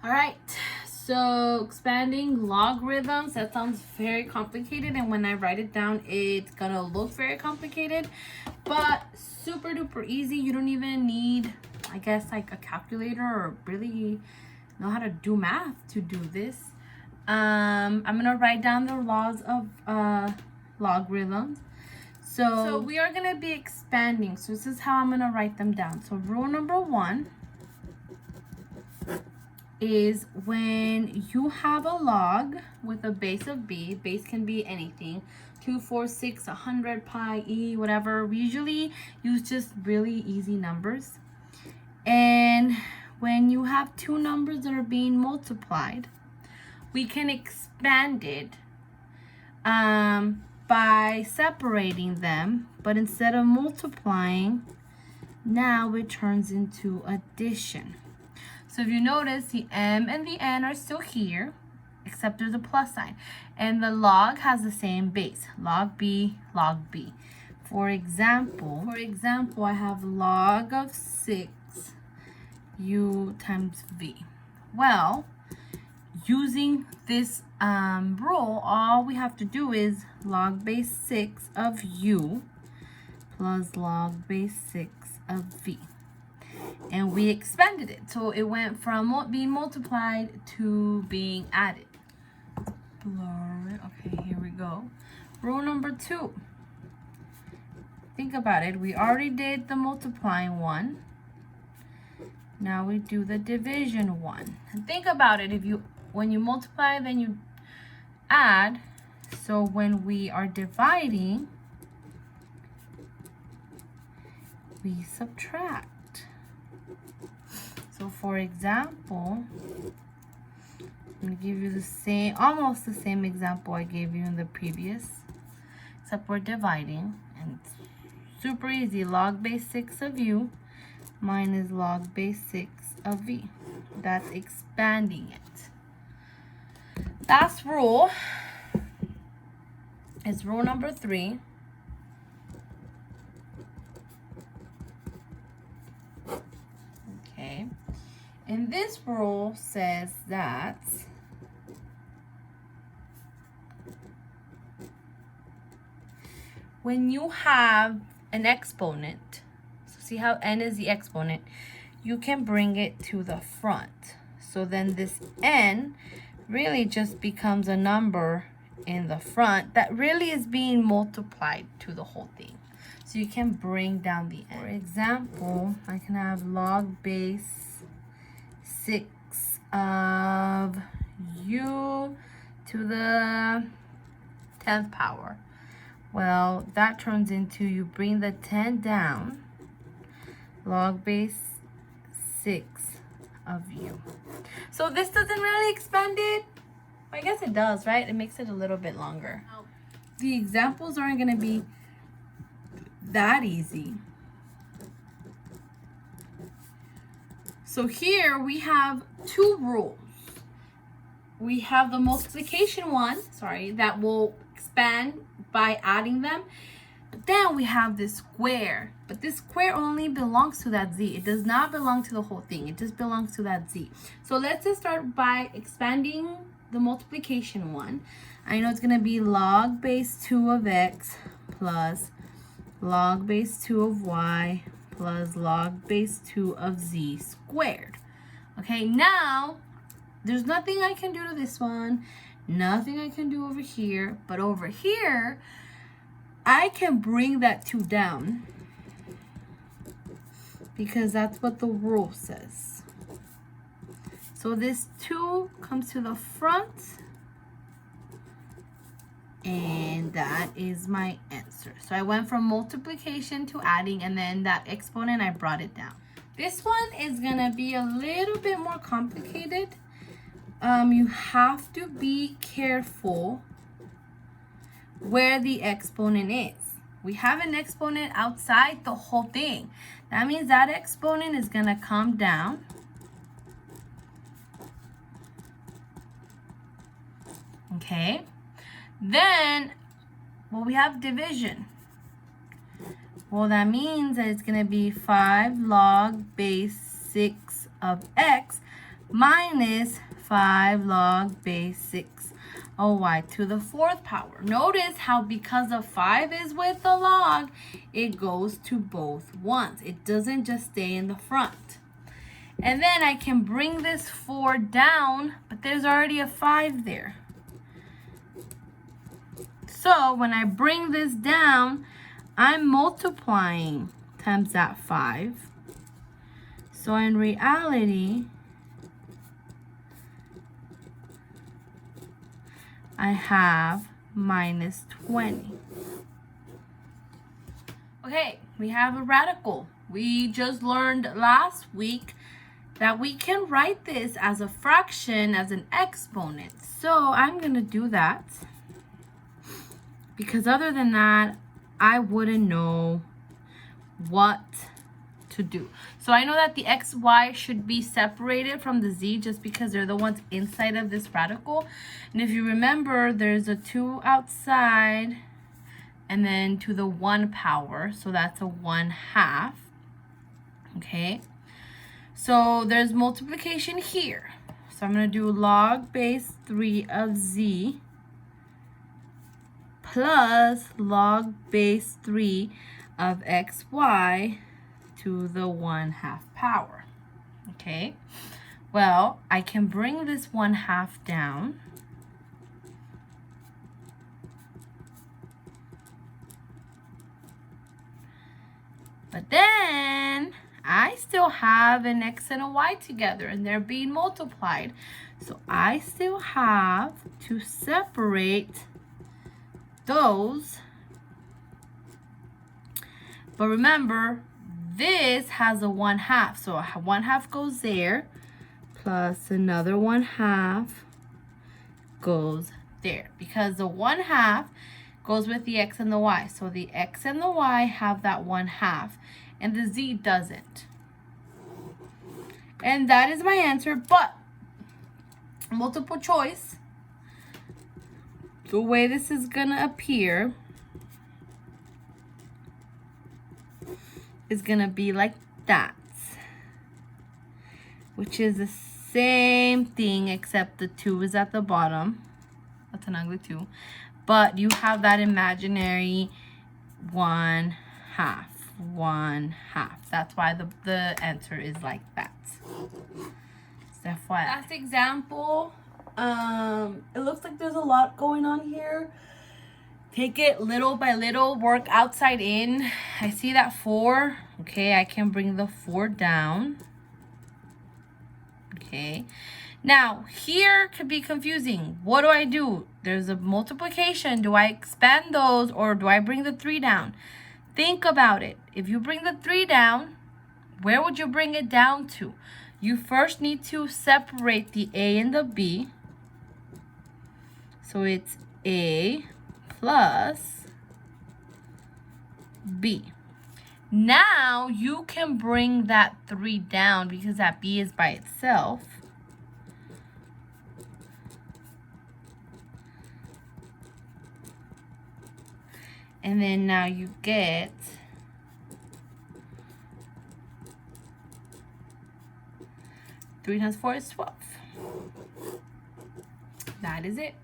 All right, so expanding logarithms, that sounds very complicated, and when I write it down, it's gonna look very complicated, but super duper easy. You don't even need, I guess, like a calculator or really know how to do math to do this. I'm gonna write down the laws of logarithms. So we are gonna be expanding. So this is how I'm gonna write them down. So rule number 1 is when you have a log with a base of b, base can be anything, 2, 4, 6, 100, pi, e, whatever. We usually use just really easy numbers. And when you have two numbers that are being multiplied, we can expand it by separating them, but instead of multiplying, now it turns into addition. So if you notice, the m and the n are still here, except there's a plus sign. And the log has the same base, log b, log b. For example, I have log of 6 u times v. Well, using this rule, all we have to do is log base 6 of u plus log base 6 of v. And we expanded it. So it went from being multiplied to being added. Okay, here we go. Rule number 2. Think about it. We already did the multiplying one. Now we do the division one. And think about it. When you multiply, then you add. So when we are dividing, we subtract. So for example, I'm going to give you almost the same example I gave you in the previous, except we're dividing. And it's super easy. Log base 6 of u minus log base 6 of v. That's expanding it. Last rule is rule number 3. Okay. And this rule says that when you have an exponent, so see how n is the exponent, you can bring it to the front. So then this n really just becomes a number in the front that really is being multiplied to the whole thing. So you can bring down the n. For example, I can have log base 6 of u to the 10th power. Well, that turns into, you bring the 10 down, log base 6 of u. So this doesn't really expand it. I guess it does, right? It makes it a little bit longer. The examples aren't going to be that easy. So here we have two rules. We have the multiplication one, that will expand by adding them. But then we have this square. But this square only belongs to that z. It does not belong to the whole thing. It just belongs to that z. So let's just start by expanding the multiplication one. I know it's going to be log base 2 of x plus log base 2 of y plus log base 2 of z squared. Okay, now there's nothing I can do to this one, nothing I can do over here, but over here I can bring that 2 down because that's what the rule says. So this 2 comes to the front, and that is my answer. So I went from multiplication to adding, and then that exponent, I brought it down. This one is gonna be a little bit more complicated. You have to be careful where the exponent is. We have an exponent outside the whole thing. That means that exponent is gonna come down. Okay. Then, well, we have division. Well, that means that it's going to be 5 log base 6 of x minus 5 log base 6 of y to the 4th power. Notice how because the 5 is with the log, it goes to both ones. It doesn't just stay in the front. And then I can bring this 4 down, but there's already a 5 there. So when I bring this down, I'm multiplying times that 5. So in reality, I have minus 20. Okay, we have a radical. We just learned last week that we can write this as a fraction, as an exponent. So I'm going to do that, because other than that, I wouldn't know what to do. So I know that the x, y should be separated from the z just because they're the ones inside of this radical. And if you remember, there's a 2 outside and then to the 1 power. So that's a 1/2. Okay. So there's multiplication here. So I'm going to do log base 3 of z plus log base 3 of xy to the 1/2 power. Okay, well, I can bring this 1/2 down. But then I still have an x and a y together, and they're being multiplied. So I still have to separate those. But remember, this has a 1/2. So 1/2 goes there, plus another 1/2 goes there. Because the 1/2 goes with the x and the y. So the x and the y have that 1/2. And the z doesn't. And that is my answer. But multiple choice, the way this is going to appear is going to be like that, which is the same thing except the 2 is at the bottom. That's an ugly 2. But you have that imaginary 1/2. 1/2. That's why the answer is like that. Last example. It looks like there's a lot going on here. Take it little by little, work outside in. I see that 4. Okay, I can bring the 4 down. Okay. Now, here could be confusing. What do I do? There's a multiplication. Do I expand those or do I bring the 3 down? Think about it. If you bring the 3 down, where would you bring it down to? You first need to separate the a and the b. So it's a plus b. Now you can bring that 3 down because that b is by itself. And then now you get 3 times 4 is 12. That is it.